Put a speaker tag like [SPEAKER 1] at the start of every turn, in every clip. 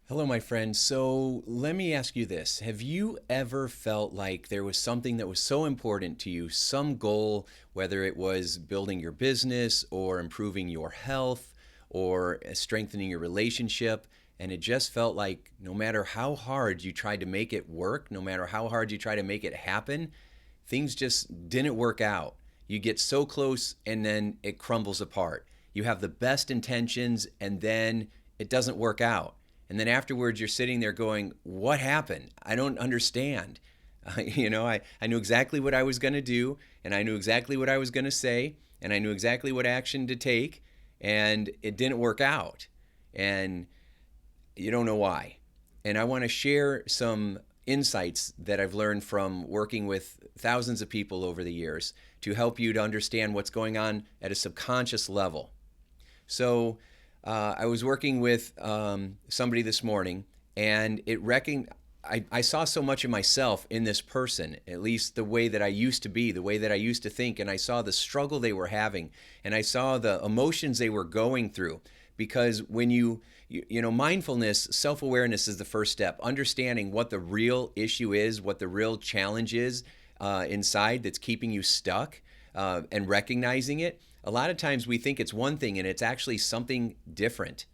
[SPEAKER 1] Hello, my friend. So let me ask you this. Have you ever felt like there was something that was so important to you, some goal, whether it was building your business or improving your health or strengthening your relationship, and it just felt like no matter how hard you tried to make it work, no matter how hard you try to make it happen, things just didn't work out. You get so close and then it crumbles apart. You have the best intentions and then it doesn't work out. And then afterwards, you're sitting there going, what happened? I don't understand. I knew exactly what I was going to do, and I knew exactly what I was going to say, and I knew exactly what action to take, and it didn't work out. And you don't know why. And I want to share some insights that I've learned from working with thousands of people over the years to help you to understand what's going on at a subconscious level. So I was working with somebody this morning, and I saw so much of myself in this person, at least the way that I used to be, the way that I used to think, and I saw the struggle they were having, and I saw the emotions they were going through. Because when mindfulness, self-awareness is the first step. Understanding what the real issue is, what the real challenge is inside that's keeping you stuck, and recognizing it. A lot of times we think it's one thing and it's actually something different.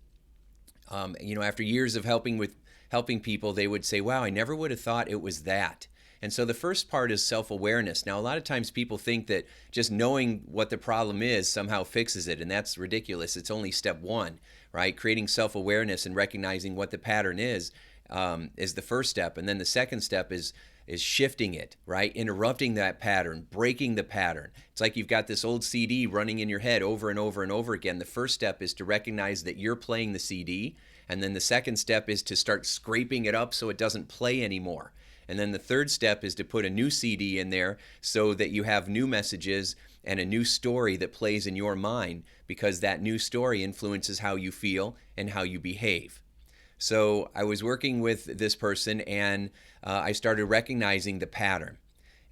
[SPEAKER 1] After years of helping people, they would say, "Wow, I never would have thought it was that." And so the first part is self-awareness. Now, a lot of times people think that just knowing what the problem is somehow fixes it, and that's ridiculous. It's only step one, right? Creating self-awareness and recognizing what the pattern is the first step, and then the second step is shifting it, right? Interrupting that pattern, breaking the pattern. It's like you've got this old CD running in your head over and over and over again. The first step is to recognize that you're playing the CD, and then the second step is to start scraping it up so it doesn't play anymore. And then the third step is to put a new CD in there so that you have new messages and a new story that plays in your mind, because that new story influences how you feel and how you behave. So I was working with this person, and I started recognizing the pattern.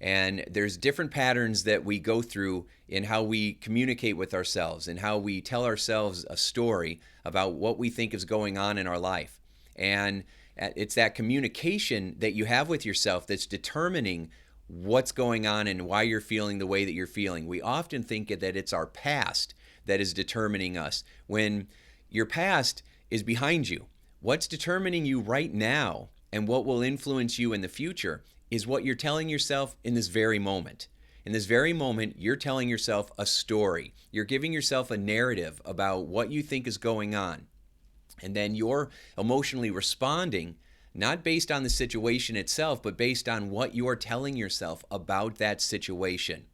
[SPEAKER 1] And there's different patterns that we go through in how we communicate with ourselves and how we tell ourselves a story about what we think is going on in our life. And it's that communication that you have with yourself that's determining what's going on and why you're feeling the way that you're feeling. We often think that it's our past that is determining us, when your past is behind you. What's determining you right now and what will influence you in the future is what you're telling yourself in this very moment. In this very moment, you're telling yourself a story. You're giving yourself a narrative about what you think is going on. And then you're emotionally responding, not based on the situation itself, but based on what you're telling yourself about that situation.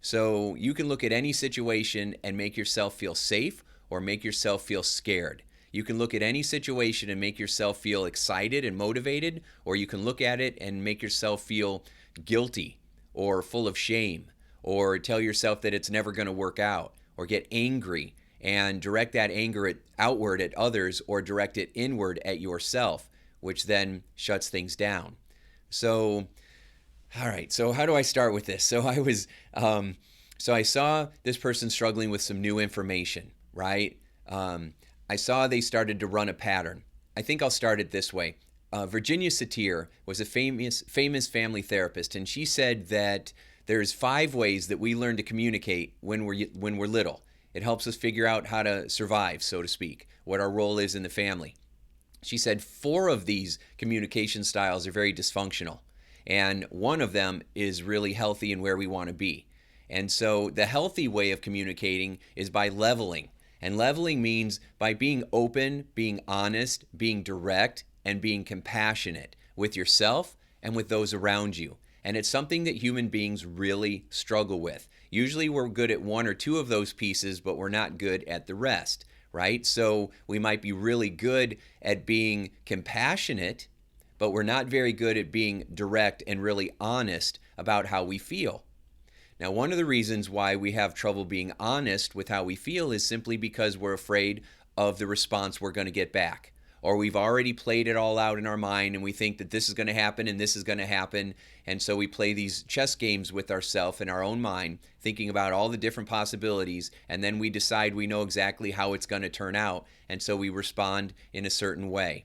[SPEAKER 1] So you can look at any situation and make yourself feel safe or make yourself feel scared. You can look at any situation and make yourself feel excited and motivated, or you can look at it and make yourself feel guilty or full of shame, or tell yourself that it's never going to work out, or get angry and direct that anger outward at others, or direct it inward at yourself, which then shuts things down. So, all right, so how do I start with this? So I saw this person struggling with some new information, right? I saw they started to run a pattern. I think I'll start it this way. Virginia Satir was a famous family therapist, and she said that there's 5 ways that we learn to communicate when we're little. It helps us figure out how to survive, so to speak, what our role is in the family. She said 4 of these communication styles are very dysfunctional, and one of them is really healthy and where we want to be. And so the healthy way of communicating is by leveling. And leveling means by being open, being honest, being direct, and being compassionate with yourself and with those around you. And it's something that human beings really struggle with. Usually we're good at 1 or 2 of those pieces, but we're not good at the rest, right? So we might be really good at being compassionate, but we're not very good at being direct and really honest about how we feel. Now, one of the reasons why we have trouble being honest with how we feel is simply because we're afraid of the response we're going to get back. Or we've already played it all out in our mind and we think that this is going to happen and this is going to happen. And so we play these chess games with ourselves in our own mind, thinking about all the different possibilities, and then we decide we know exactly how it's going to turn out. And so we respond in a certain way.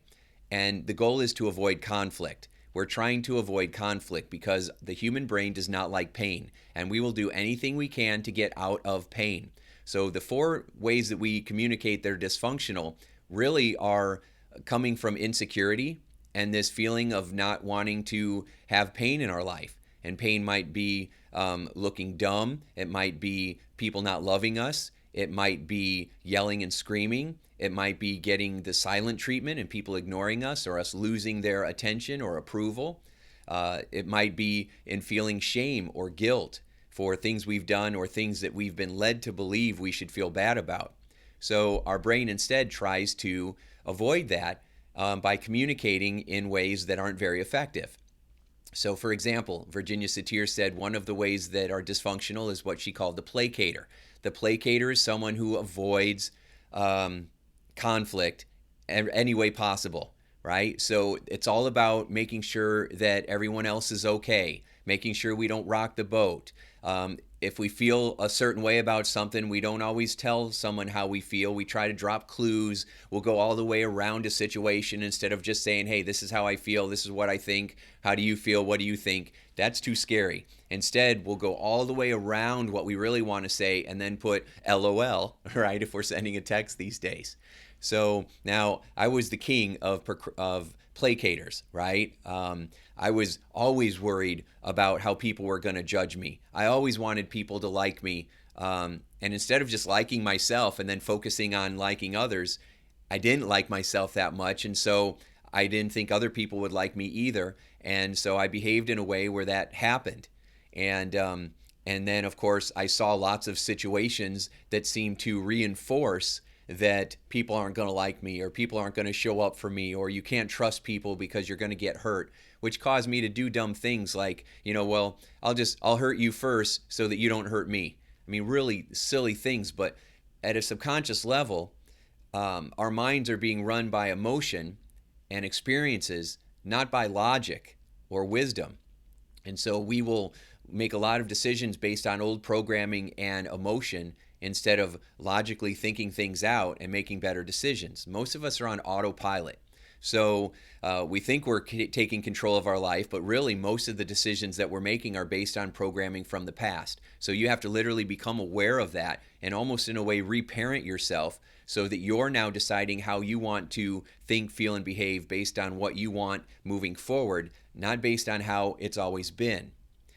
[SPEAKER 1] And the goal is to avoid conflict. We're trying to avoid conflict because the human brain does not like pain, and we will do anything we can to get out of pain. So the four ways that we communicate that are dysfunctional really are coming from insecurity and this feeling of not wanting to have pain in our life. And pain might be looking dumb. It might be people not loving us. It might be yelling and screaming. It might be getting the silent treatment and people ignoring us or us losing their attention or approval. It might be in feeling shame or guilt for things we've done or things that we've been led to believe we should feel bad about. So our brain instead tries to avoid that by communicating in ways that aren't very effective. So, for example, Virginia Satir said one of the ways that are dysfunctional is what she called the placator. The placator is someone who avoids conflict any way possible, right? So it's all about making sure that everyone else is okay, making sure we don't rock the boat. If we feel a certain way about something, we don't always tell someone how we feel. We try to drop clues. We'll go all the way around a situation instead of just saying, hey, this is how I feel. This is what I think. How do you feel? What do you think? That's too scary. Instead, we'll go all the way around what we really want to say and then put LOL, right, if we're sending a text these days. So now I was the king of placators, right? I was always worried about how people were going to judge me. I always wanted people to like me. And instead of just liking myself and then focusing on liking others, I didn't like myself that much. And so I didn't think other people would like me either. And so I behaved in a way where that happened. And then, of course, I saw lots of situations that seemed to reinforce that people aren't going to like me or people aren't going to show up for me or you can't trust people because you're going to get hurt, which caused me to do dumb things like, well, I'll hurt you first so that you don't hurt me. I mean, really silly things, but at a subconscious level, our minds are being run by emotion and experiences, not by logic or wisdom. And so we will make a lot of decisions based on old programming and emotion instead of logically thinking things out and making better decisions. Most of us are on autopilot. So we think we're taking control of our life, but really most of the decisions that we're making are based on programming from the past. So you have to literally become aware of that and almost in a way reparent yourself so that you're now deciding how you want to think, feel, and behave based on what you want moving forward, not based on how it's always been.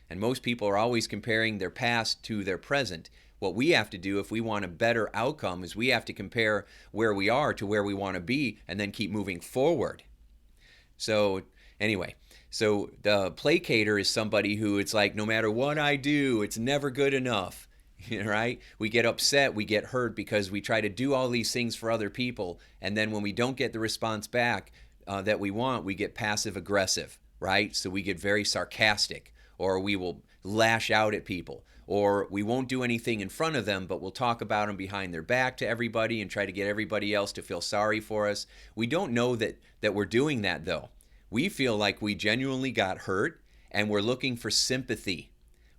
[SPEAKER 1] And most people are always comparing their past to their present. What we have to do if we want a better outcome is we have to compare where we are to where we want to be and then keep moving forward. So anyway, so the placator is somebody who it's like no matter what I do, it's never good enough. Right? We get upset, we get hurt because we try to do all these things for other people. And then when we don't get the response back that we want, we get passive aggressive, right? So we get very sarcastic or we will lash out at people. Or we won't do anything in front of them, but we'll talk about them behind their back to everybody and try to get everybody else to feel sorry for us. We don't know that we're doing that, though. We feel like we genuinely got hurt, and we're looking for sympathy.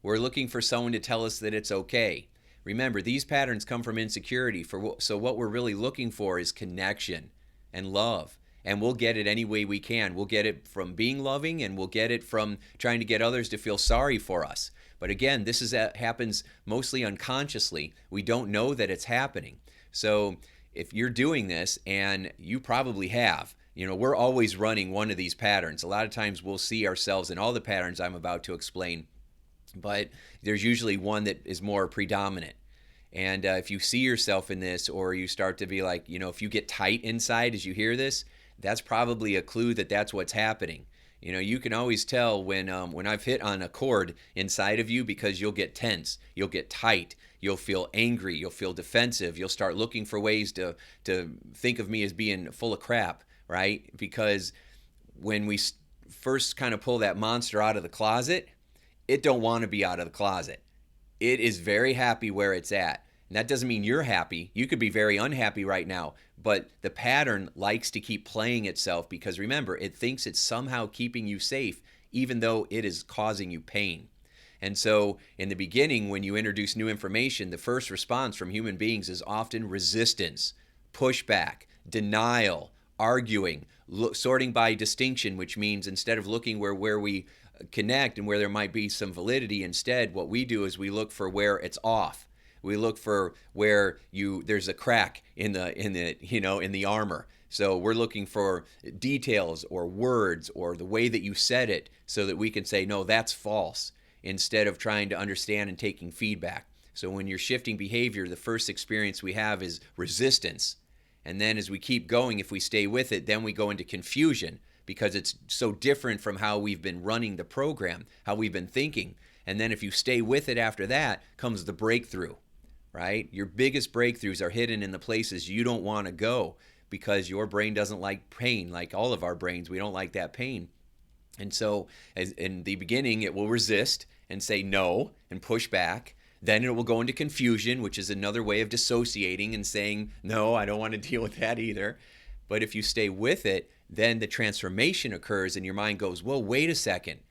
[SPEAKER 1] We're looking for someone to tell us that it's okay. Remember, these patterns come from insecurity. So what we're really looking for is connection and love. And we'll get it any way we can. We'll get it from being loving, and we'll get it from trying to get others to feel sorry for us. But again, this happens mostly unconsciously. We don't know that it's happening. So if you're doing this, and you probably have, we're always running one of these patterns. A lot of times we'll see ourselves in all the patterns I'm about to explain, but there's usually one that is more predominant. And if you see yourself in this, or you start to be like, if you get tight inside as you hear this, that's probably a clue that that's what's happening. You can always tell when I've hit on a chord inside of you because you'll get tense, you'll get tight, you'll feel angry, you'll feel defensive, you'll start looking for ways to think of me as being full of crap, right? Because when we first kind of pull that monster out of the closet, it don't want to be out of the closet. It is very happy where it's at. And that doesn't mean you're happy. You could be very unhappy right now, but the pattern likes to keep playing itself because remember, it thinks it's somehow keeping you safe, even though it is causing you pain. And so in the beginning, when you introduce new information, the first response from human beings is often resistance, pushback, denial, arguing, sorting by distinction, which means instead of looking where we connect and where there might be some validity, instead what we do is we look for where it's off. We look for where there's a crack in the armor. So we're looking for details or words or the way that you said it so that we can say, no, that's false, instead of trying to understand and taking feedback. So when you're shifting behavior, the first experience we have is resistance. And then as we keep going, if we stay with it, then we go into confusion because it's so different from how we've been running the program, how we've been thinking. And then if you stay with it after that, comes the breakthrough, right? Your biggest breakthroughs are hidden in the places you don't want to go because your brain doesn't like pain, like all of our brains. We don't like that pain. And so as in the beginning, it will resist and say no and push back. Then it will go into confusion, which is another way of dissociating and saying, no, I don't want to deal with that either. But if you stay with it, then the transformation occurs and your mind goes, well, wait a second.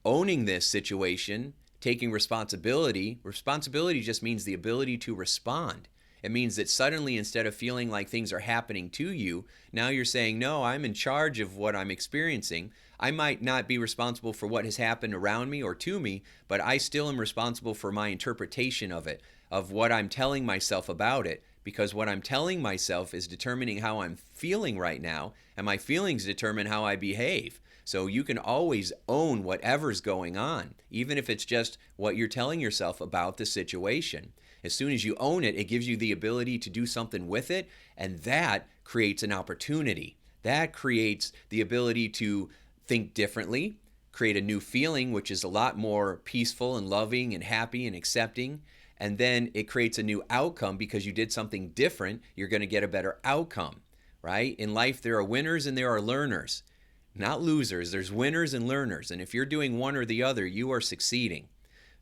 [SPEAKER 1] Owning this situation, taking responsibility, responsibility just means the ability to respond. It means that suddenly, instead of feeling like things are happening to you, now you're saying, no, I'm in charge of what I'm experiencing. I might not be responsible for what has happened around me or to me, but I still am responsible for my interpretation of it, of what I'm telling myself about it, because what I'm telling myself is determining how I'm feeling right now, and my feelings determine how I behave. So you can always own whatever's going on, even if it's just what you're telling yourself about the situation. As soon as you own it, it gives you the ability to do something with it, and that creates an opportunity. That creates the ability to think differently, create a new feeling, which is a lot more peaceful and loving and happy and accepting. And then it creates a new outcome because you did something different. You're going to get a better outcome, right? In life, there are winners and there are learners, not losers. There's winners and learners. And if you're doing one or the other, you are succeeding.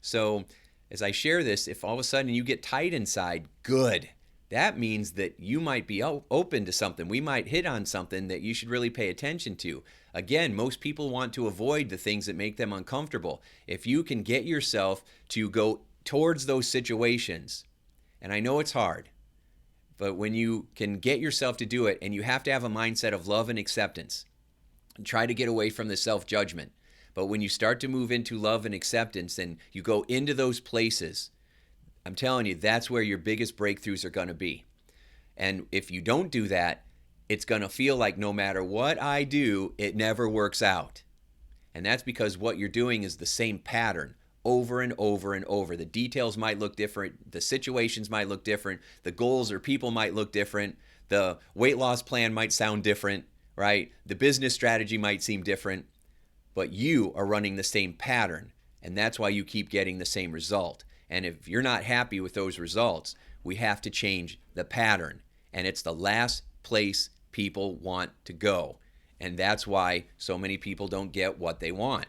[SPEAKER 1] So as I share this, if all of a sudden you get tight inside, good. That means that you might be open to something. We might hit on something that you should really pay attention to. Again, most people want to avoid the things that make them uncomfortable. If you can get yourself to go towards those situations, and I know it's hard, but when you can get yourself to do it, and you have to have a mindset of love and acceptance, and try to get away from the self-judgment. But when you start to move into love and acceptance and you go into those places, I'm telling you, that's where your biggest breakthroughs are going to be. And if you don't do that, it's going to feel like no matter what I do, it never works out. And that's because what you're doing is the same pattern over and over and over. The details might look different. The situations might look different. The goals or people might look different. The weight loss plan might sound different, right? The business strategy might seem different. But you are running the same pattern, and that's why you keep getting the same result. And if you're not happy with those results, we have to change the pattern. And it's the last place people want to go. And that's why so many people don't get what they want.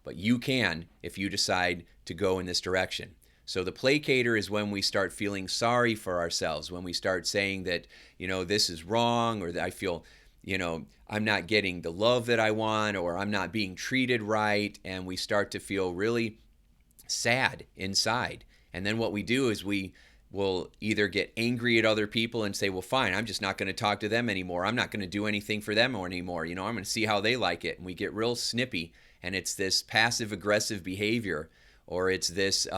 [SPEAKER 1] But you can if you decide to go in this direction. So the placator is when we start feeling sorry for ourselves, when we start saying that, this is wrong, or that I feel, I'm not getting the love that I want, or I'm not being treated right, and we start to feel really sad inside. And then what we do is we will either get angry at other people and say, well, fine, I'm just not going to talk to them anymore. I'm not going to do anything for them anymore. I'm going to see how they like it. And we get real snippy, and it's this passive aggressive behavior, or it's this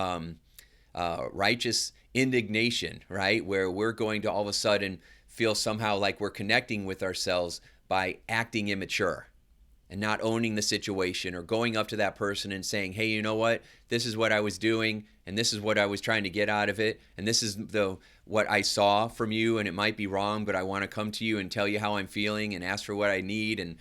[SPEAKER 1] righteous indignation, right? Where we're going to all of a sudden feel somehow like we're connecting with ourselves by acting immature and not owning the situation, or going up to that person and saying, hey, you know what? This is what I was doing, and this is what I was trying to get out of it, and this is what I saw from you, and it might be wrong, but I want to come to you and tell you how I'm feeling and ask for what I need, and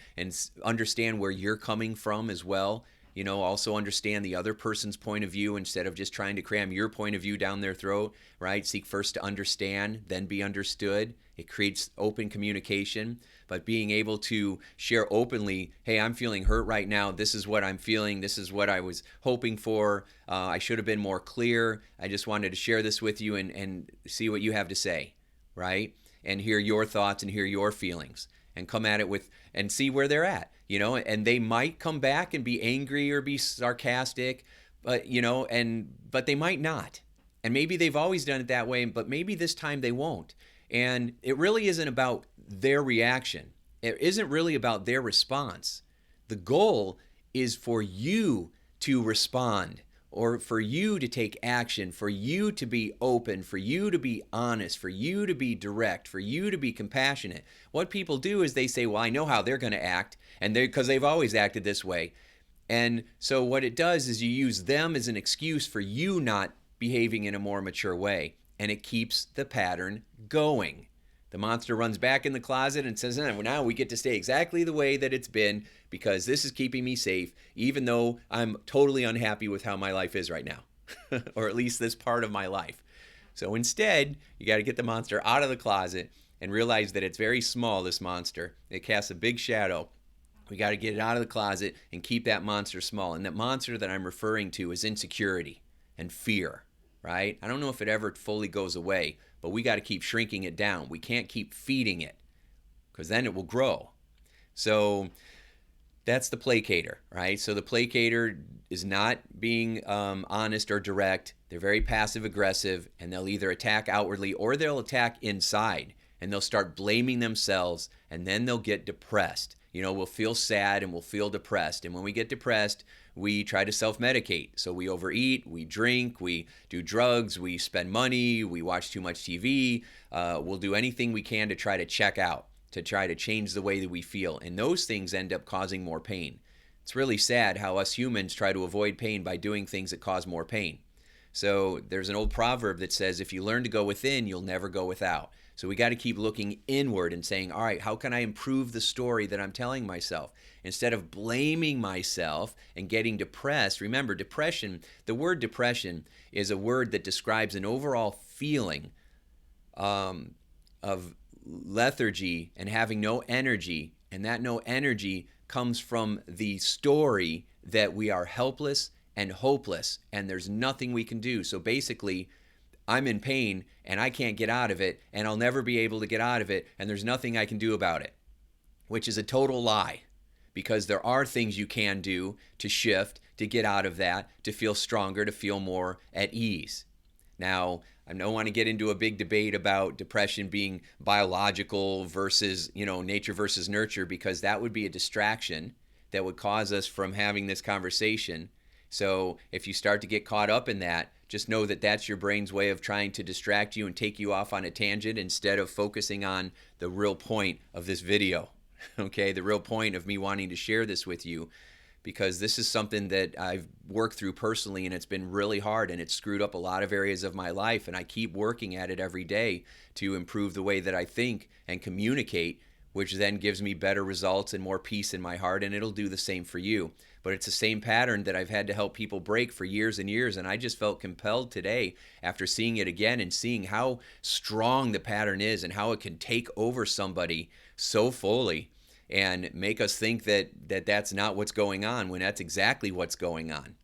[SPEAKER 1] understand where you're coming from as well. Also understand the other person's point of view instead of just trying to cram your point of view down their throat, right? Seek first to understand, then be understood. It creates open communication, but being able to share openly, hey, I'm feeling hurt right now. This is what I'm feeling. This is what I was hoping for. I should have been more clear. I just wanted to share this with you and see what you have to say, right? And hear your thoughts and hear your feelings, and come at it with, and see where they're at, and they might come back and be angry or be sarcastic, but, but they might not. And maybe they've always done it that way, but maybe this time they won't. And it really isn't about their reaction. It isn't really about their response. The goal is for you to respond, or for you to take action, for you to be open, for you to be honest, for you to be direct, for you to be compassionate. What people do is they say, well, I know how they're going to act, and because they've always acted this way. And so what it does is you use them as an excuse for you not behaving in a more mature way, and it keeps the pattern going. The monster runs back in the closet and says, now we get to stay exactly the way that it's been because this is keeping me safe, even though I'm totally unhappy with how my life is right now, or at least this part of my life. So instead, you got to get the monster out of the closet and realize that it's very small, this monster. It casts a big shadow. We got to get it out of the closet and keep that monster small. And that monster that I'm referring to is insecurity and fear, right? I don't know if it ever fully goes away, but we got to keep shrinking it down. We can't keep feeding it because then it will grow. So that's the placator, right? So the placator is not being honest or direct. They're very passive aggressive, and they'll either attack outwardly or they'll attack inside, and they'll start blaming themselves, and then they'll get depressed. We'll feel sad and we'll feel depressed. And when we get depressed, we try to self-medicate. So we overeat, we drink, we do drugs, we spend money, we watch too much TV. We'll do anything we can to try to check out, to try to change the way that we feel. And those things end up causing more pain. It's really sad how us humans try to avoid pain by doing things that cause more pain. So there's an old proverb that says, if you learn to go within, you'll never go without. So we got to keep looking inward and saying, all right, how can I improve the story that I'm telling myself? Instead of blaming myself and getting depressed. Remember, depression, the word depression is a word that describes an overall feeling of lethargy and having no energy. And that no energy comes from the story that we are helpless and hopeless and there's nothing we can do. So basically, I'm in pain and I can't get out of it and I'll never be able to get out of it and there's nothing I can do about it, which is a total lie, because there are things you can do to shift, to get out of that, to feel stronger, to feel more at ease. Now, I don't want to get into a big debate about depression being biological versus, nature versus nurture, because that would be a distraction that would cause us from having this conversation. So if you start to get caught up in that, just know that that's your brain's way of trying to distract you and take you off on a tangent instead of focusing on the real point of this video. Okay, the real point of me wanting to share this with you, because this is something that I've worked through personally and it's been really hard and it's screwed up a lot of areas of my life, and I keep working at it every day to improve the way that I think and communicate, which then gives me better results and more peace in my heart, and it'll do the same for you. But it's the same pattern that I've had to help people break for years and years, and I just felt compelled today after seeing it again and seeing how strong the pattern is and how it can take over somebody so fully and make us think that that's not what's going on when that's exactly what's going on.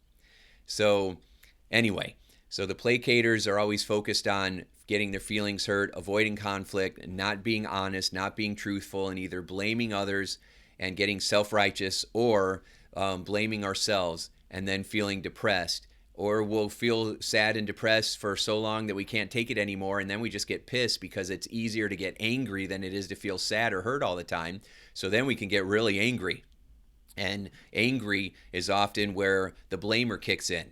[SPEAKER 1] So anyway, so the placators are always focused on getting their feelings hurt, avoiding conflict, not being honest, not being truthful, and either blaming others and getting self-righteous, or blaming ourselves and then feeling depressed. Or we'll feel sad and depressed for so long that we can't take it anymore, and then we just get pissed because it's easier to get angry than it is to feel sad or hurt all the time. So then we can get really angry. And angry is often where the blamer kicks in.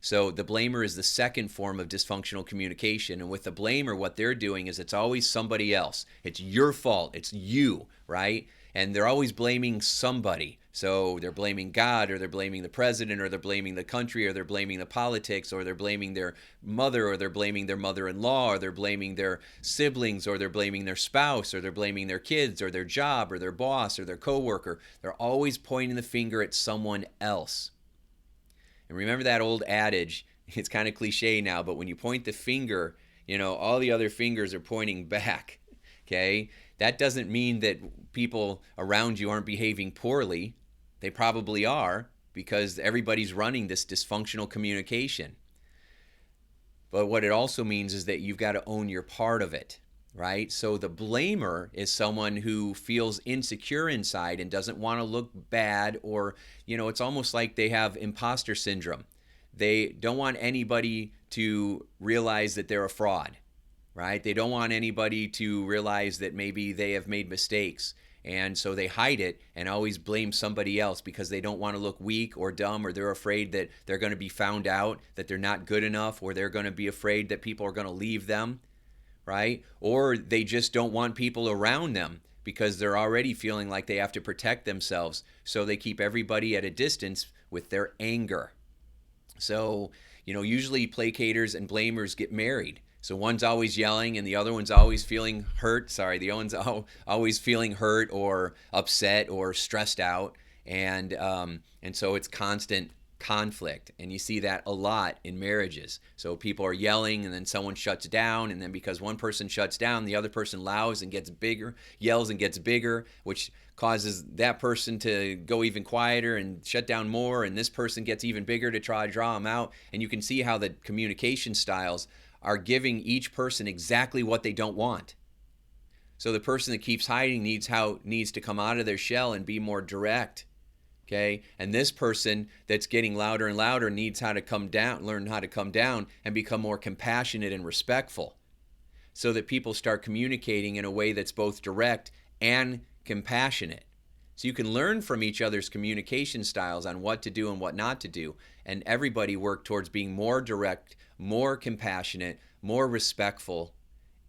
[SPEAKER 1] So the blamer is the second form of dysfunctional communication. And with the blamer, what they're doing is it's always somebody else. It's your fault. It's you, right? And they're always blaming somebody. So they're blaming God, or they're blaming the president, or they're blaming the country, or they're blaming the politics, or they're blaming their mother, or they're blaming their mother-in-law, or they're blaming their siblings, or they're blaming their spouse, or they're blaming their kids, or their job, or their boss, or their coworker. They're always pointing the finger at someone else. And remember that old adage, it's kind of cliche now, but when you point the finger, all the other fingers are pointing back, okay? That doesn't mean that people around you aren't behaving poorly. They probably are, because everybody's running this dysfunctional communication. But what it also means is that you've got to own your part of it, right? So the blamer is someone who feels insecure inside and doesn't want to look bad, or, it's almost like they have imposter syndrome. They don't want anybody to realize that they're a fraud, right? They don't want anybody to realize that maybe they have made mistakes. And so they hide it and always blame somebody else because they don't want to look weak or dumb, or they're afraid that they're going to be found out, that they're not good enough, or they're going to be afraid that people are going to leave them, right? Or they just don't want people around them because they're already feeling like they have to protect themselves. So they keep everybody at a distance with their anger. So, usually placaters and blamers get married. So one's always yelling and the other one's always feeling hurt. Sorry, the one's always feeling hurt or upset or stressed out. And so it's constant conflict. And you see that a lot in marriages. So people are yelling and then someone shuts down. And then because one person shuts down, the other person yells and gets bigger, which causes that person to go even quieter and shut down more, and this person gets even bigger to try to draw them out. And you can see how the communication styles are giving each person exactly what they don't want. So the person that keeps hiding needs to come out of their shell and be more direct. Okay? And this person that's getting louder and louder needs learn how to come down and become more compassionate and respectful, so that people start communicating in a way that's both direct and compassionate. So you can learn from each other's communication styles on what to do and what not to do, and everybody work towards being more direct, more compassionate, more respectful,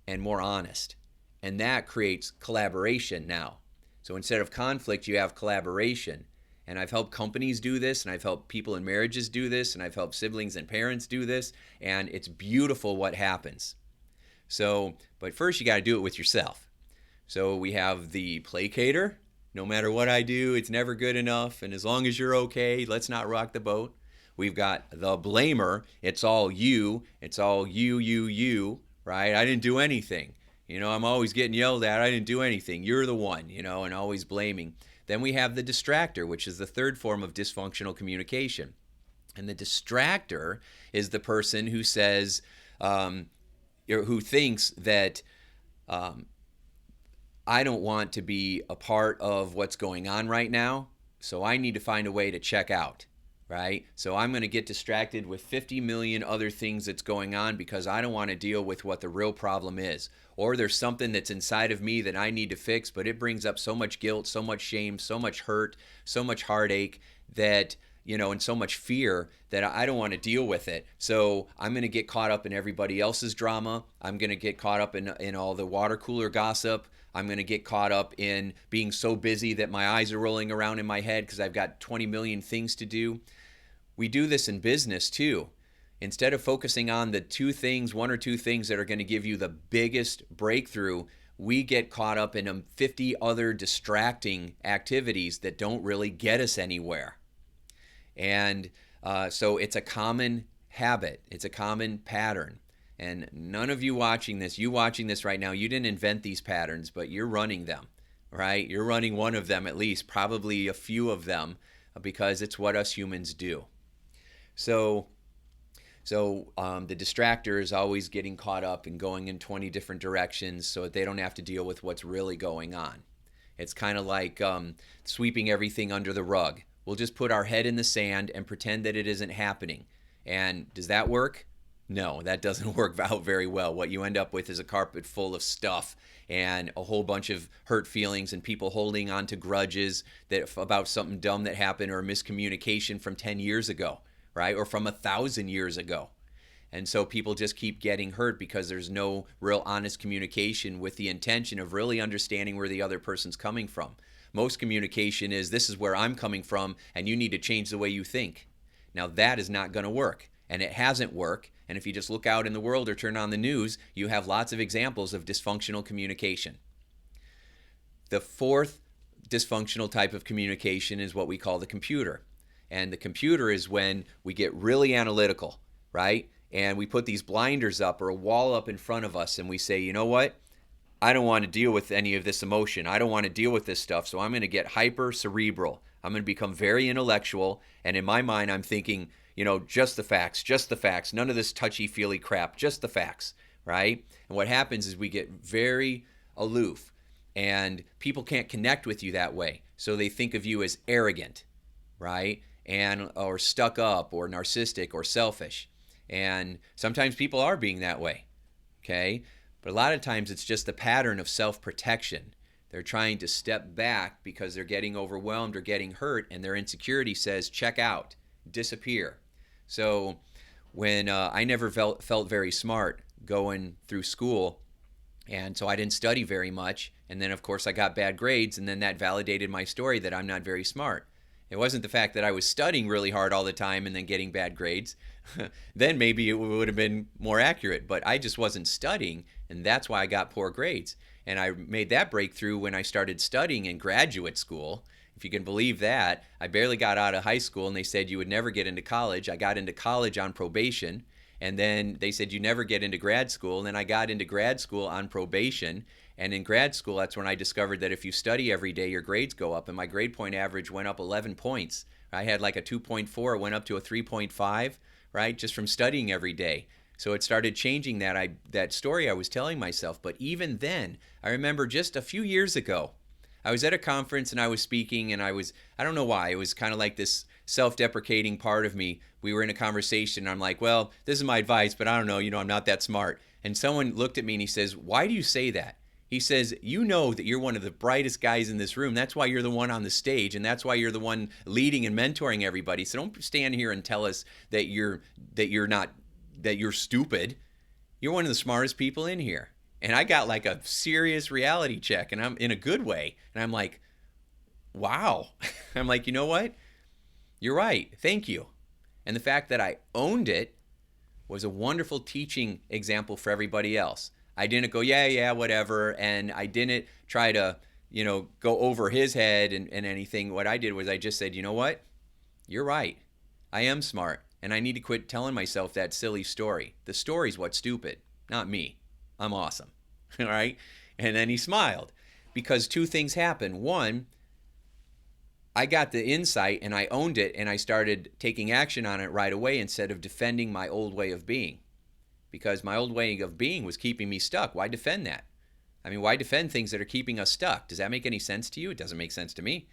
[SPEAKER 1] and more honest. And that creates collaboration now. So instead of conflict, you have collaboration. And I've helped companies do this, and I've helped people in marriages do this, and I've helped siblings and parents do this, and it's beautiful what happens. So, but first you got to do it with yourself. So we have the placator. No matter what I do, it's never good enough, and as long as you're okay, let's not rock the boat. We've got the blamer. It's all you. It's all you, right? I didn't do anything. I'm always getting yelled at. I didn't do anything. You're the one, and always blaming. Then we have the distractor, which is the third form of dysfunctional communication. And the distractor is the person who says, who thinks that I don't want to be a part of what's going on right now, so I need to find a way to check out, right? So I'm going to get distracted with 50 million other things that's going on because I don't want to deal with what the real problem is. Or there's something that's inside of me that I need to fix, but it brings up so much guilt, so much shame, so much hurt, so much heartache that, and so much fear that I don't want to deal with it. So I'm going to get caught up in everybody else's drama. I'm going to get caught up in all the water cooler gossip. I'm going to get caught up in being so busy that my eyes are rolling around in my head because I've got 20 million things to do. We do this in business too. Instead of focusing on the one or two things that are going to give you the biggest breakthrough, we get caught up in 50 other distracting activities that don't really get us anywhere. And so it's a common habit. It's a common pattern. And none of you watching this right now, you didn't invent these patterns, but you're running them, right? You're running one of them at least, probably a few of them, because it's what us humans do. So the distractor is always getting caught up and going in 20 different directions so that they don't have to deal with what's really going on. It's kind of like sweeping everything under the rug. We'll just put our head in the sand and pretend that it isn't happening. And does that work? No, that doesn't work out very well. What you end up with is a carpet full of stuff and a whole bunch of hurt feelings and people holding on to grudges about something dumb that happened, or miscommunication from 10 years ago, right? Or from 1,000 years ago. And so people just keep getting hurt because there's no real honest communication with the intention of really understanding where the other person's coming from. Most communication is, this is where I'm coming from and you need to change the way you think. Now that is not going to work, and it hasn't worked. And if you just look out in the world or turn on the news, you have lots of examples of dysfunctional communication. The fourth dysfunctional type of communication is what we call the computer. And the computer is when we get really analytical, right? And we put these blinders up or a wall up in front of us and we say, you know what? I don't want to deal with any of this emotion. I don't want to deal with this stuff. So I'm going to get hyper cerebral. I'm going to become very intellectual. And in my mind, I'm thinking, just the facts, none of this touchy-feely crap, just the facts, right? And what happens is we get very aloof and people can't connect with you that way. So they think of you as arrogant, right? Or stuck up or narcissistic or selfish. And sometimes people are being that way, okay? But a lot of times it's just the pattern of self-protection. They're trying to step back because they're getting overwhelmed or getting hurt, and their insecurity says, check out, disappear. So when I never felt very smart going through school, and so I didn't study very much. And then, of course, I got bad grades, and then that validated my story that I'm not very smart. It wasn't the fact that I was studying really hard all the time and then getting bad grades. Then maybe it would have been more accurate, but I just wasn't studying, and that's why I got poor grades. And I made that breakthrough when I started studying in graduate school. If you can believe that, I barely got out of high school, and they said you would never get into college. I got into college on probation, and then they said you never get into grad school. And then I got into grad school on probation. And in grad school, that's when I discovered that if you study every day, your grades go up. And my grade point average went up 11 points. I had like a 2.4, it went up to a 3.5, right? Just from studying every day. So it started changing that story I was telling myself. But even then, I remember just a few years ago, I was at a conference and I was speaking, and I don't know why, it was kind of like this self-deprecating part of me. We were in a conversation, and I'm like, well, this is my advice, but I don't know, I'm not that smart. And someone looked at me and he says, why do you say that? He says, you know that you're one of the brightest guys in this room. That's why you're the one on the stage, and that's why you're the one leading and mentoring everybody. So don't stand here and tell us that you're stupid. You're one of the smartest people in here. And I got like a serious reality check, and I'm in a good way. And I'm like, wow. I'm like, you know what? You're right. Thank you. And the fact that I owned it was a wonderful teaching example for everybody else. I didn't go, yeah, whatever. And I didn't try to, go over his head and anything. What I did was I just said, you know what? You're right. I am smart. And I need to quit telling myself that silly story. The story's what's stupid, not me. I'm awesome. All right? And then he smiled, because two things happened. One, I got the insight and I owned it, and I started taking action on it right away instead of defending my old way of being, because my old way of being was keeping me stuck. Why defend that? I mean, why defend things that are keeping us stuck? Does that make any sense to you? It doesn't make sense to me.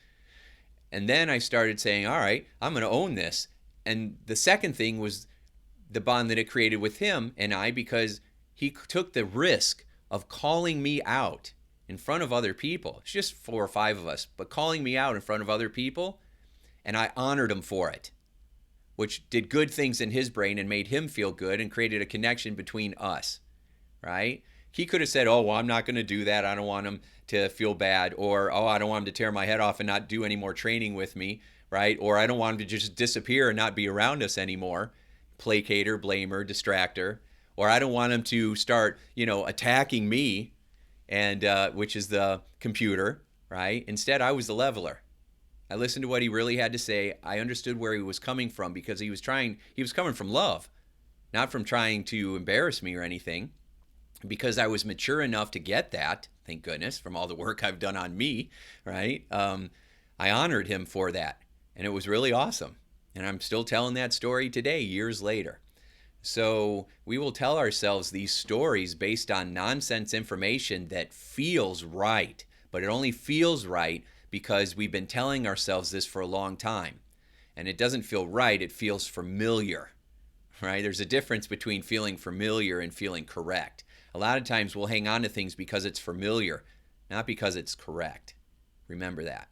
[SPEAKER 1] And then I started saying, all right, I'm going to own this. And the second thing was the bond that it created with him and I, because he took the risk of calling me out in front of other people. It's just 4 or 5 of us, but calling me out in front of other people, and I honored him for it, which did good things in his brain and made him feel good and created a connection between us, right? He could have said, oh, well, I'm not going to do that. I don't want him to feel bad. Or, oh, I don't want him to tear my head off and not do any more training with me, right? Or I don't want him to just disappear and not be around us anymore. Placater, blamer, distractor. Or I don't want him to start, attacking me, and which is the computer, right? Instead, I was the leveler. I listened to what he really had to say. I understood where he was coming from, because he was coming from love, not from trying to embarrass me or anything. Because I was mature enough to get that, thank goodness, from all the work I've done on me, right? I honored him for that, and it was really awesome. And I'm still telling that story today, years later. So we will tell ourselves these stories based on nonsense information that feels right, but it only feels right because we've been telling ourselves this for a long time. And it doesn't feel right, it feels familiar, right? There's a difference between feeling familiar and feeling correct. A lot of times we'll hang on to things because it's familiar, not because it's correct. Remember that.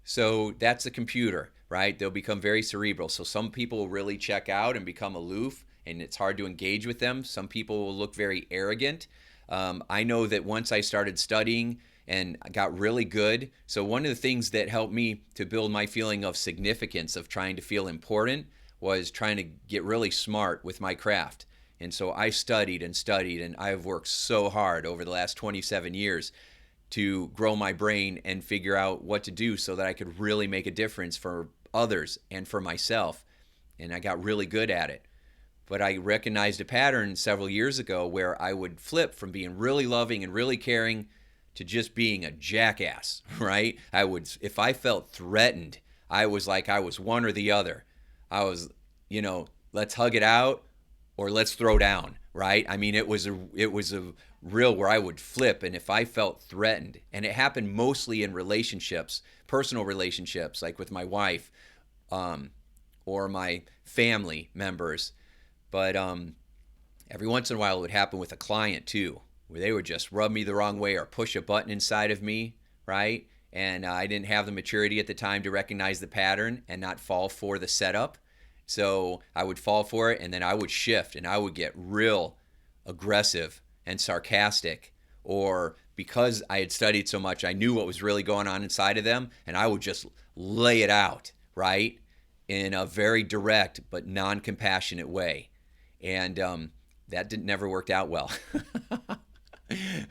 [SPEAKER 1] So that's the computer, right? They'll become very cerebral. So some people will really check out and become aloof, and it's hard to engage with them. Some people will look very arrogant. I know that once I started studying and I got really good, so one of the things that helped me to build my feeling of significance, of trying to feel important, was trying to get really smart with my craft. And so I studied, and I've worked so hard over the last 27 years to grow my brain and figure out what to do so that I could really make a difference for others and for myself. And I got really good at it. But I recognized a pattern several years ago where I would flip from being really loving and really caring to just being a jackass, right? If I felt threatened, I was like I was one or the other. I was, let's hug it out or let's throw down, right? I mean, it was a real where I would flip, and if I felt threatened, and it happened mostly in relationships, personal relationships, like with my wife, or my family members. But every once in a while it would happen with a client too, where they would just rub me the wrong way or push a button inside of me, right? And I didn't have the maturity at the time to recognize the pattern and not fall for the setup. So I would fall for it, and then I would shift and I would get real aggressive and sarcastic. Or because I had studied so much, I knew what was really going on inside of them, and I would just lay it out, right? In a very direct but non compassionate way. And that didn't never worked out well.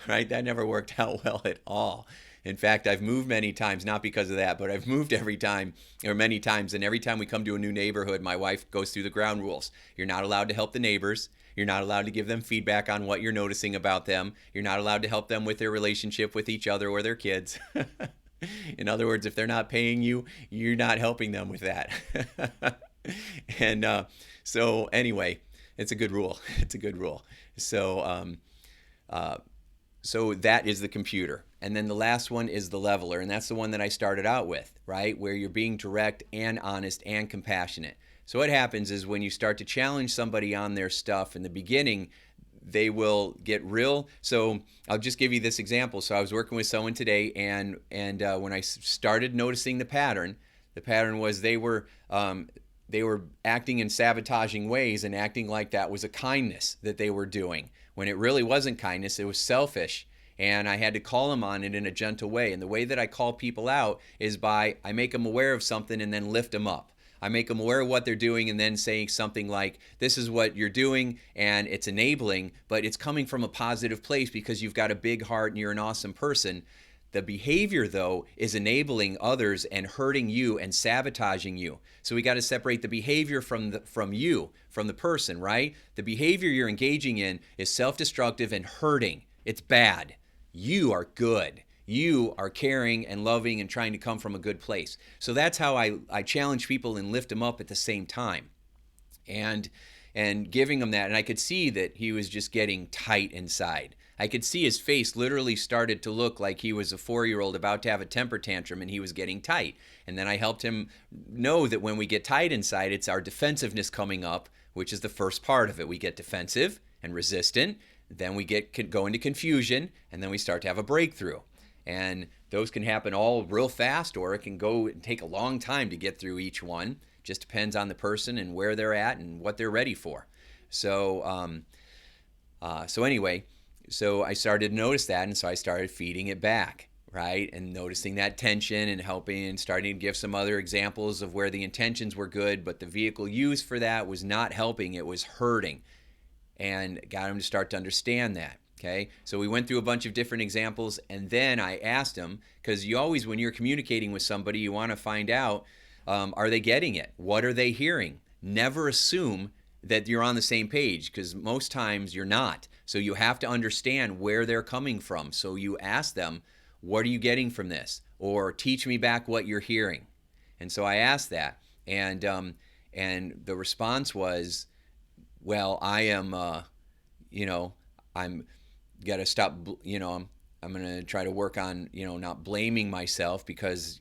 [SPEAKER 1] Right? That never worked out well at all. In fact, I've moved many times, not because of that, but I've moved every time or many times. And every time we come to a new neighborhood, my wife goes through the ground rules. You're not allowed to help the neighbors. You're not allowed to give them feedback on what you're noticing about them. You're not allowed to help them with their relationship with each other or their kids. In other words, if they're not paying you, you're not helping them with that. And so, anyway, it's a good rule. It's a good rule. So, so that is the computer. And then the last one is the leveler. And that's the one that I started out with, right? Where you're being direct and honest and compassionate. So what happens is when you start to challenge somebody on their stuff in the beginning, they will get real. So I'll just give you this example. So I was working with someone today, and when I started noticing the pattern was they were acting in sabotaging ways and acting like that was a kindness that they were doing, when it really wasn't kindness, it was selfish. And I had to call them on it in a gentle way. And the way that I call people out is by I make them aware of something and then lift them up. I make them aware of what they're doing and then saying something like, this is what you're doing and it's enabling, but it's coming from a positive place because you've got a big heart and you're an awesome person. The behavior, though, is enabling others and hurting you and sabotaging you. So we got to separate the behavior from the person, right? The behavior you're engaging in is self-destructive and hurting. It's bad. You are good. You are caring and loving and trying to come from a good place. So that's how I challenge people and lift them up at the same time. And giving him that, and I could see that he was just getting tight inside. I could see his face literally started to look like he was a 4-year-old about to have a temper tantrum, and he was getting tight. And then I helped him know that when we get tight inside, it's our defensiveness coming up, which is the first part of it. We get defensive and resistant, then we go into confusion, and then we start to have a breakthrough. And those can happen all real fast, or it can go and take a long time to get through each one. Just depends on the person and where they're at and what they're ready for. So, anyway, so I started to notice that, and so I started feeding it back, right? And noticing that tension and helping and starting to give some other examples of where the intentions were good, but the vehicle used for that was not helping, it was hurting. And got him to start to understand that. Okay, so we went through a bunch of different examples, and then I asked him, because you always, when you're communicating with somebody, you want to find out, are they getting it? What are they hearing? Never assume that you're on the same page, because most times you're not. So you have to understand where they're coming from. So you ask them, what are you getting from this? Or teach me back what you're hearing. And so I asked that, and the response was, well, I am, I'm got to stop, I'm going to try to work on, not blaming myself because,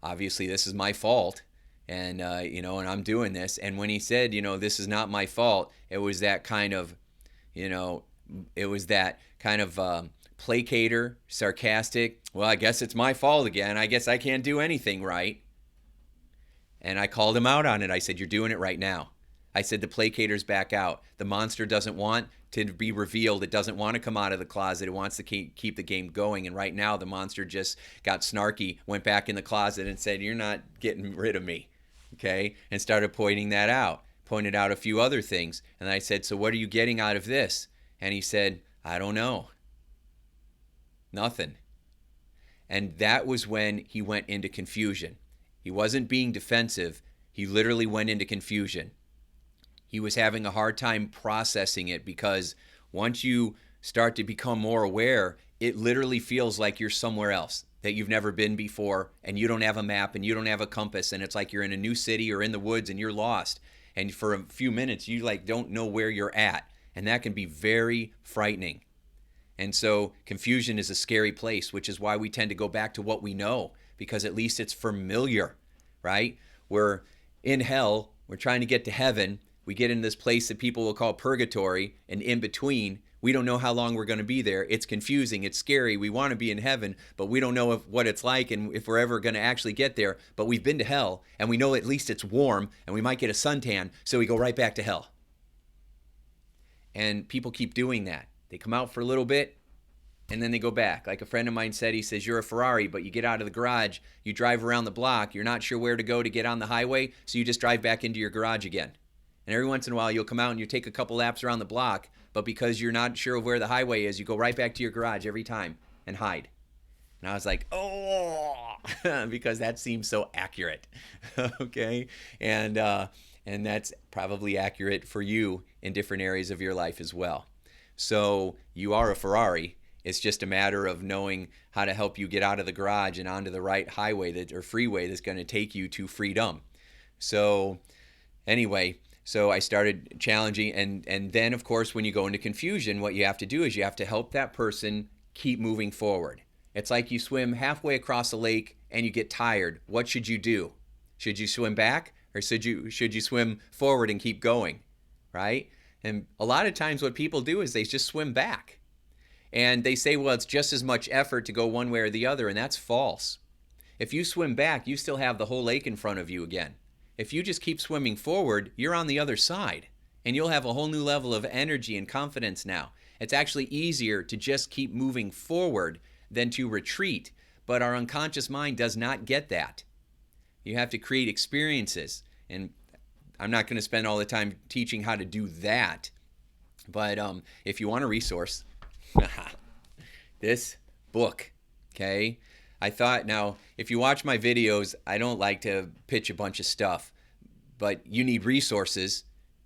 [SPEAKER 1] obviously this is my fault, and, and I'm doing this. And when he said, this is not my fault, it was that kind of, placator, sarcastic, well, I guess it's my fault again. I guess I can't do anything right. And I called him out on it. I said, you're doing it right now. I said, the placator's back out. The monster doesn't want to be revealed. It doesn't want to come out of the closet. It wants to keep the game going. And right now, the monster just got snarky, went back in the closet and said, you're not getting rid of me. Okay? And started pointed out a few other things. And I said, so what are you getting out of this? And he said, I don't know. Nothing. And that was when he went into confusion. He wasn't being defensive. He literally went into confusion. He was having a hard time processing it, because once you start to become more aware, it literally feels like you're somewhere else that you've never been before, and you don't have a map and you don't have a compass, and it's like you're in a new city or in the woods and you're lost. And for a few minutes, you don't know where you're at, and that can be very frightening. And so confusion is a scary place, which is why we tend to go back to what we know, because at least it's familiar, right? We're in hell, we're trying to get to heaven. We get into this place that people will call purgatory, and in between, We don't know how long we're going to be there. It's confusing. It's scary. We want to be in heaven, but we don't know what it's like and if we're ever going to actually get there. But we've been to hell, and we know at least it's warm, and we might get a suntan, so we go right back to hell. And people keep doing that. They come out for a little bit, and then they go back. Like a friend of mine said, he says, you're a Ferrari, but you get out of the garage, you drive around the block, you're not sure where to go to get on the highway, so you just drive back into your garage again. And every once in a while, you'll come out and you take a couple laps around the block, but because you're not sure of where the highway is, you go right back to your garage every time and hide. And I was like, oh, because that seems so accurate. Okay? And that's probably accurate for you in different areas of your life as well. So you are a Ferrari. It's just a matter of knowing how to help you get out of the garage and onto the right highway or freeway that's going to take you to freedom. So anyway, so I started challenging, and then of course when you go into confusion, what you have to do is you have to help that person keep moving forward. It's like you swim halfway across a lake and you get tired. What should you do? Should you swim back, or should you swim forward and keep going, right? And a lot of times what people do is they just swim back. And they say, well, it's just as much effort to go one way or the other, and that's false. If you swim back, you still have the whole lake in front of you again. If you just keep swimming forward, you're on the other side, and you'll have a whole new level of energy and confidence now. It's actually easier to just keep moving forward than to retreat, but our unconscious mind does not get that. You have to create experiences, and I'm not going to spend all the time teaching how to do that, but if you want a resource, this book, okay? I thought, now, if you watch my videos, I don't like to pitch a bunch of stuff, but you need resources.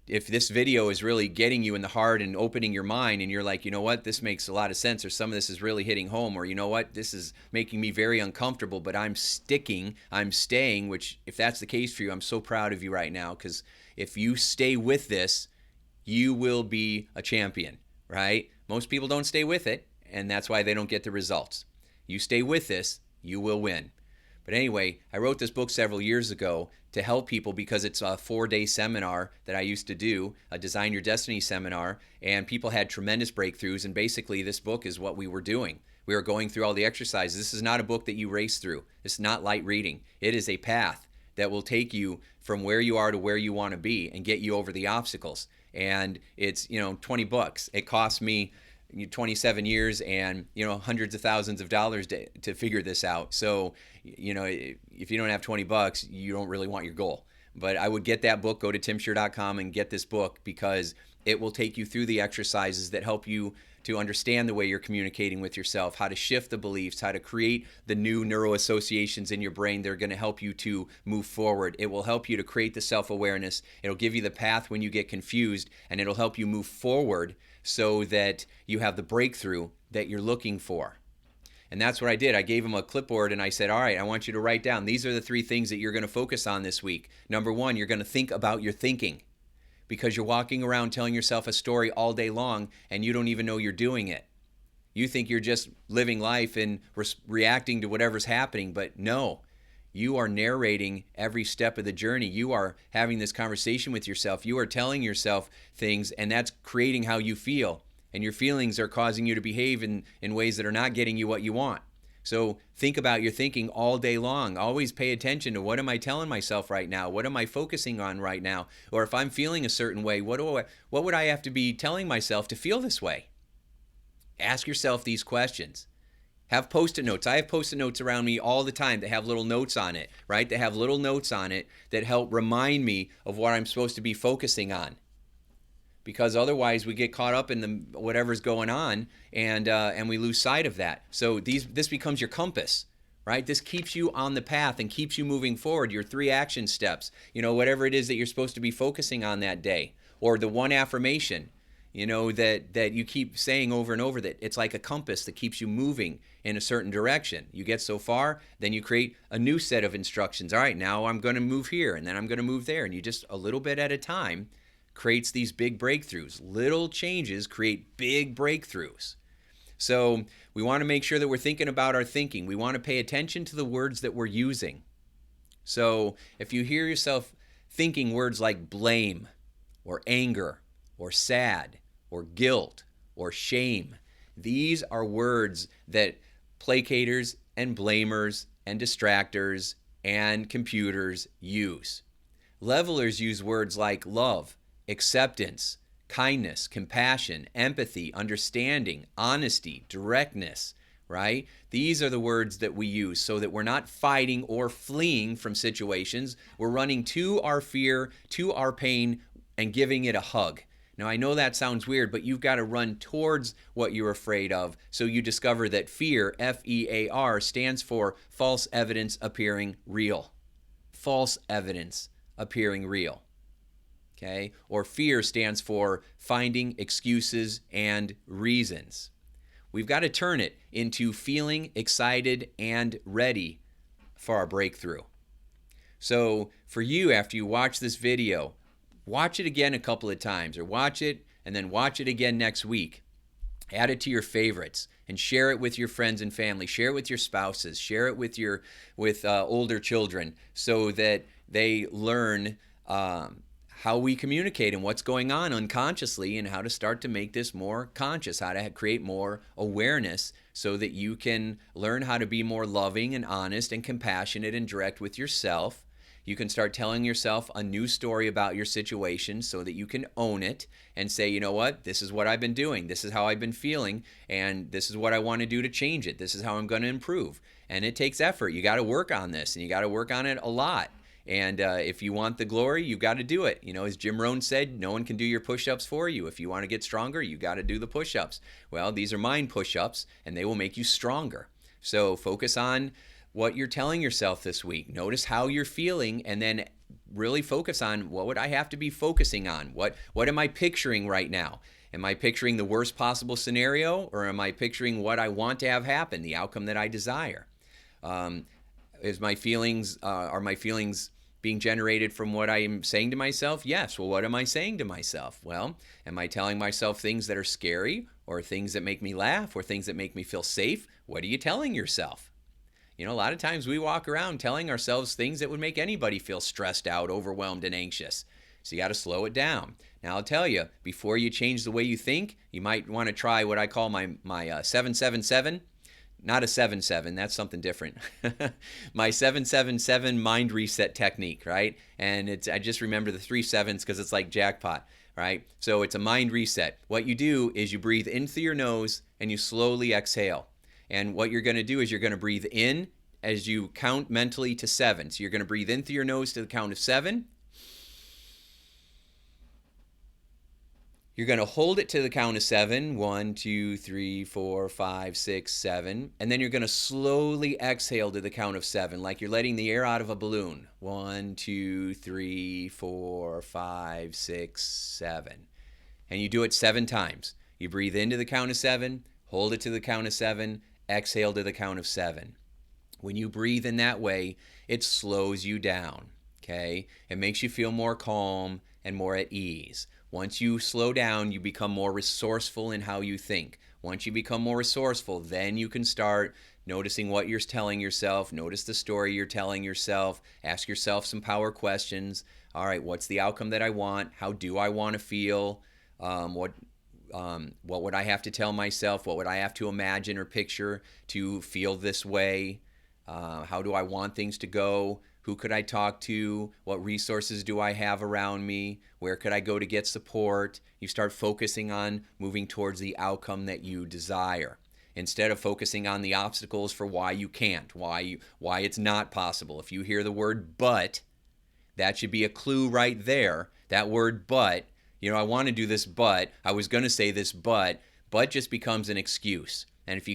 [SPEAKER 1] If this video is really getting you in the heart and opening your mind, and you're like, you know what, this makes a lot of sense, or some of this is really hitting home, or you know what, this is making me very uncomfortable, but I'm staying, which if that's the case for you, I'm so proud of you right now, because if you stay with this, you will be a champion, right? Most people don't stay with it, and that's why they don't get the results. You stay with this, you will win. But anyway, I wrote this book several years ago to help people because it's a 4-day seminar that I used to do, a Design Your Destiny seminar, and people had tremendous breakthroughs, and basically this book is what we were doing. We were going through all the exercises. This is not a book that you race through. It's not light reading. It is a path that will take you from where you are to where you want to be and get you over the obstacles. And it's, $20. It cost me 27 years and hundreds of thousands of dollars to figure this out. So if you don't have $20, you don't really want your goal. But I would get that book. Go to timsher.com and get this book, because it will take you through the exercises that help you to understand the way you're communicating with yourself, how to shift the beliefs, how to create the new neural associations in your brain that are going to help you to move forward. It will help you to create the self-awareness. It'll give you the path when you get confused, and it'll help you move forward so that you have the breakthrough that you're looking for. And that's what I did. I gave him a clipboard and I said, all right, I want you to write down, these are the 3 things that you're going to focus on this week. Number 1, you're going to think about your thinking, because you're walking around telling yourself a story all day long and you don't even know you're doing it. You think you're just living life and reacting to whatever's happening, but no. You are narrating every step of the journey. You are having this conversation with yourself. You are telling yourself things, and that's creating how you feel. And your feelings are causing you to behave in ways that are not getting you what you want. So think about your thinking all day long. Always pay attention to, what am I telling myself right now? What am I focusing on right now? Or if I'm feeling a certain way, what would I have to be telling myself to feel this way? Ask yourself these questions. Have Post-it notes. I have Post-it notes around me all the time that have little notes on it, right? They have little notes on it that help remind me of what I'm supposed to be focusing on. Because otherwise we get caught up in whatever's going on, and we lose sight of that. So this becomes your compass, right? This keeps you on the path and keeps you moving forward. Your 3 action steps, whatever it is that you're supposed to be focusing on that day, or the one affirmation, that you keep saying over and over, that it's like a compass that keeps you moving in a certain direction. You get so far, then you create a new set of instructions. All right, now I'm going to move here, and then I'm going to move there, and you just a little bit at a time creates these big breakthroughs. Little changes create big breakthroughs. So we want to make sure that we're thinking about our thinking. We want to pay attention to the words that we're using. So if you hear yourself thinking words like blame or anger or sad or guilt or shame. These are words that placaters and blamers and distractors and computers use. Levelers use words like love, acceptance, kindness, compassion, empathy, understanding, honesty, directness, right? These are the words that we use so that we're not fighting or fleeing from situations. We're running to our fear, to our pain, and giving it a hug. Now, I know that sounds weird, but you've got to run towards what you're afraid of. So you discover that fear, F-E-A-R, stands for false evidence appearing real. False evidence appearing real. Okay? Or fear stands for finding excuses and reasons. We've got to turn it into feeling excited and ready for our breakthrough. So for you, after you watch this video, watch it again a couple of times, or watch it and then watch it again next week. Add it to your favorites and share it with your friends and family. Share it with your spouses. Share it with your older children so that they learn how we communicate and what's going on unconsciously, and how to start to make this more conscious, how to create more awareness so that you can learn how to be more loving and honest and compassionate and direct with yourself. You can start telling yourself a new story about your situation so that you can own it and say, you know what, this is what I've been doing, this is how I've been feeling, and this is what I want to do to change it. This is how I'm going to improve. And it takes effort. You got to work on this, and you got to work on it a lot. And if you want the glory, you've got to do it. You know, as Jim Rohn said, no one can do your push-ups for you. If you want to get stronger, you got to do the push-ups. Well, these are mind push-ups, and they will make you stronger. So focus on what you're telling yourself this week. Notice how you're feeling, and then really focus on what would I have to be focusing on? What am I picturing right now? Am I picturing the worst possible scenario, or am I picturing what I want to have happen, the outcome that I desire? Are my feelings being generated from what I am saying to myself? Yes. Well, what am I saying to myself? Well, am I telling myself things that are scary, or things that make me laugh, or things that make me feel safe? What are you telling yourself? You know, a lot of times we walk around telling ourselves things that would make anybody feel stressed out, overwhelmed, and anxious. So you got to slow it down. Now, I'll tell you, before you change the way you think, you might want to try what I call my 777. Not a 7-7, that's something different. My 777 mind reset technique, right? And I just remember the 3 sevens because it's like jackpot, right? So it's a mind reset. What you do is you breathe in through your nose and you slowly exhale. And what you're going to do is you're going to breathe in as you count mentally to 7. So you're going to breathe in through your nose to the count of 7. You're going to hold it to the count of 7. 1, 2, 3, 4, 5, 6, 7. And then you're going to slowly exhale to the count of 7, like you're letting the air out of a balloon. 1, 2, 3, 4, 5, 6, 7. And you do it 7 times. You breathe into the count of 7, hold it to the count of 7, exhale to the count of 7. When you breathe in that way, it slows you down, okay? It makes you feel more calm and more at ease. Once you slow down, you become more resourceful in how you think. Once you become more resourceful, then you can start noticing what you're telling yourself. Notice the story you're telling yourself. Ask yourself some power questions. All right, what's the outcome that I want? How do I want to feel? What would I have to tell myself? What would I have to imagine or picture to feel this way? How do I want things to go? Who could I talk to? What resources do I have around me? Where could I go to get support? You start focusing on moving towards the outcome that you desire, instead of focusing on the obstacles for why you can't, why it's not possible. If you hear the word but, that should be a clue right there. That word but, you know, I want to do this but, I was going to say this but just becomes an excuse. And if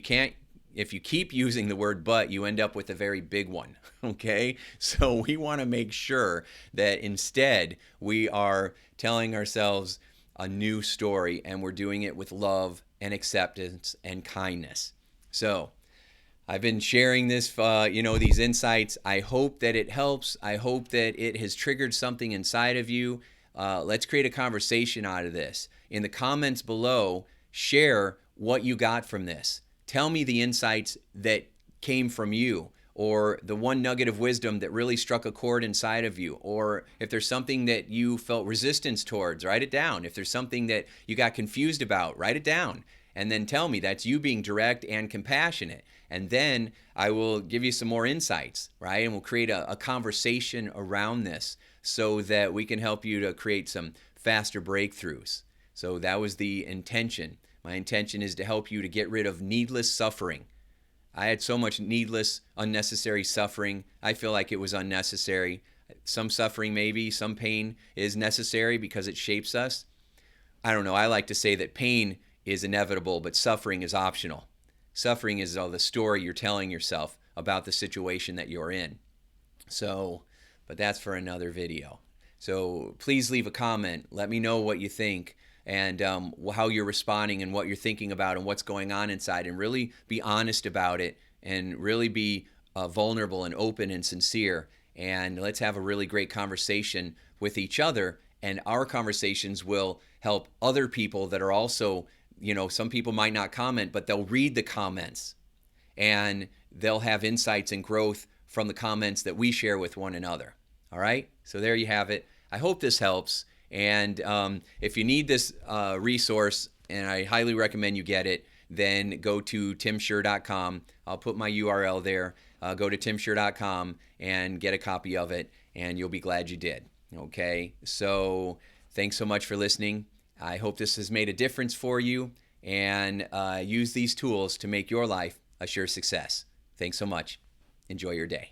[SPEAKER 1] you keep using the word but, you end up with a very big one, okay? So we want to make sure that instead we are telling ourselves a new story, and we're doing it with love and acceptance and kindness. So I've been sharing this, these insights. I hope that it helps. I hope that it has triggered something inside of you. Let's create a conversation out of this. In the comments below, share what you got from this. Tell me the insights that came from you. or the one nugget of wisdom that really struck a chord inside of you, or if there's something that you felt resistance towards, write it down. If there's something that you got confused about, write it down. And then tell me. That's you being direct and compassionate. And then I will give you some more insights, right? And we'll create a conversation around this so that we can help you to create some faster breakthroughs. So that was the intention. My intention is to help you to get rid of needless suffering. I had so much needless, unnecessary suffering. I feel like it was unnecessary. Some suffering, maybe, some pain is necessary because it shapes us. I don't know. I like to say that pain is inevitable, but suffering is optional. Suffering is all the story you're telling yourself about the situation that you're in. So, but that's for another video. So please leave a comment. Let me know what you think and how you're responding and what you're thinking about and what's going on inside, and really be honest about it and really be vulnerable and open and sincere. And let's have a really great conversation with each other, and our conversations will help other people that are also, some people might not comment, but they'll read the comments and they'll have insights and growth from the comments that we share with one another. All right? So there you have it. I hope this helps. And if you need this resource, and I highly recommend you get it, then go to timsure.com. I'll put my URL there. Go to timsure.com and get a copy of it, and you'll be glad you did. Okay? So thanks so much for listening. I hope this has made a difference for you, and use these tools to make your life a sure success. Thanks so much. Enjoy your day.